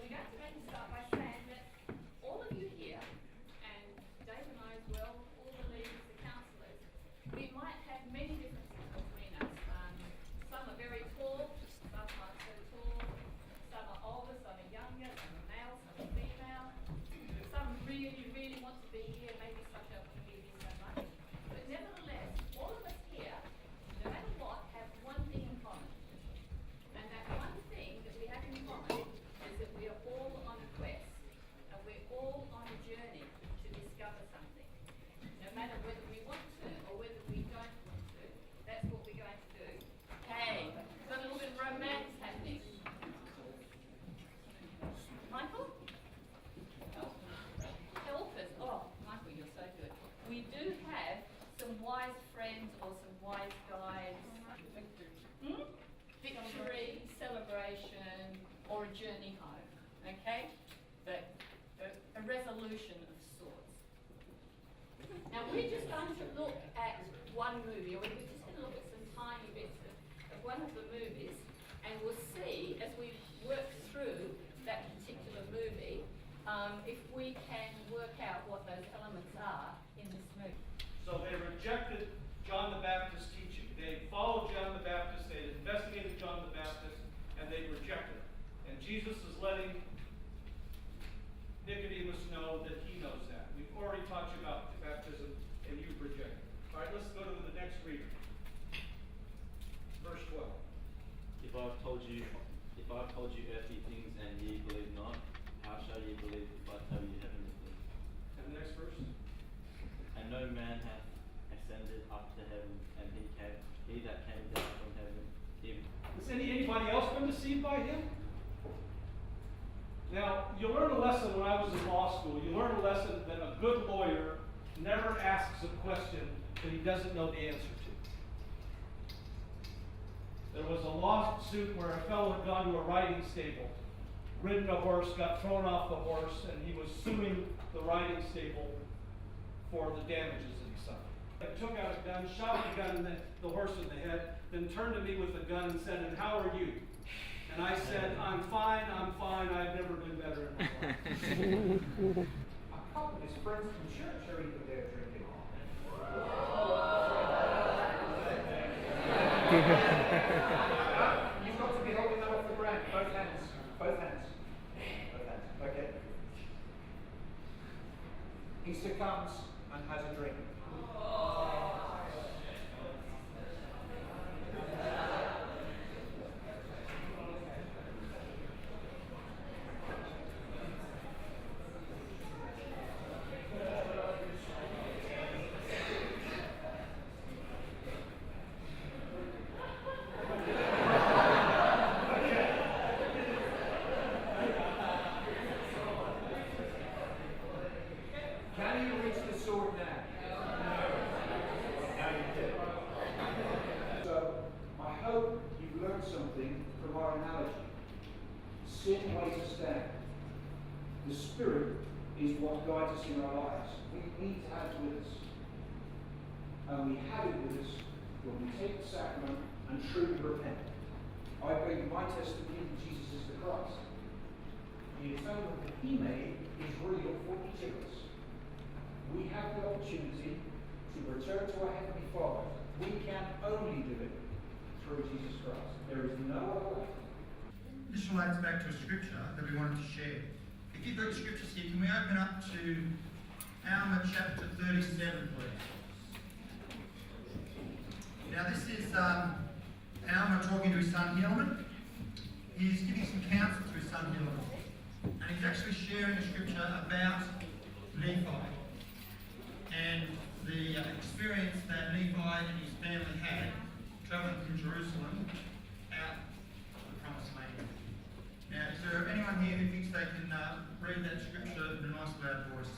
we're going to start by saying that all of you here, and Dave and I as well, all the leaders, the counsellors, we might have many differences between us. Some are very tall, some aren't so tall, some are older, some are younger, some are male, some are female. Some really, really want to be here, maybe some don't want to be here so much. But nevertheless, all of us here, no matter what, have one thing in common. And that one thing that we have in common is that we are all on a quest, and we're all on a journey to discover something. No matter whether we want to or whether we don't want to, that's what we're going to do. Hey, got a little bit of romance happening. Michael? Help us. Oh, Michael, you're so good. We do have some wise friends or some wise guides. Victory, celebration, or a journey home. Okay? But a resolution of sorts. Now we're just going to look at one movie, or we're just going to look at some tiny bits of one of the movies, and we'll see as we work through that particular movie if we can work out what those elements are in this movie. So they rejected John the Baptist's teaching. They followed John the Baptist, they investigated John the Baptist, and they rejected him. And Jesus is letting Nicodemus know that he knows that. We've already taught you about baptism, and you've rejected it. All right, let's go to the next reader. Verse 12. If I've told you earthly things and ye believe not, how shall ye believe if I tell you heavenly things? And the next verse. And no man hath ascended up to heaven, and he that came down from heaven, him. Has anybody else been deceived by him? Now, you learn a lesson when I was in law school. You learn a lesson that a good lawyer never asks a question that he doesn't know the answer to. There was a lawsuit where a fellow had gone to a riding stable, ridden a horse, got thrown off the horse, and he was suing the riding stable for the damages that he suffered. He took out a gun, shot the gun in the horse in the head, then turned to me with the gun and said, "And how are you?" And I said, I'm fine, I've never been better in my life." A couple of his friends from church are even there drinking. You've got to be holding that off the ground. Both hands. Both hands. Both hands. Okay. He succumbs and has a drink. Can you reach the sword now? Now you did. So, I hope you've learned something from our analogy. Sin weighs us down. The Spirit is what guides us in our lives. We need to have it with us. And we have it with us when we take the sacrament and truly repent. I believe my testimony that Jesus is the Christ. The atonement that He made is real for each of us. We have the opportunity to return to our Heavenly Father. We can only do it through Jesus Christ. There is no other way. This relates back to a scripture that we wanted to share. If you've got scriptures here, can we open up to Alma chapter 37, please? Now this is Alma talking to his son Helaman. He's giving some counsel to his son Helaman. And he's actually sharing a scripture about Nephi and the experience that Nephi and his family had travelling from Jerusalem out to the Promised Land. Now, is there anyone here who thinks they can read that scripture in a nice loud voice?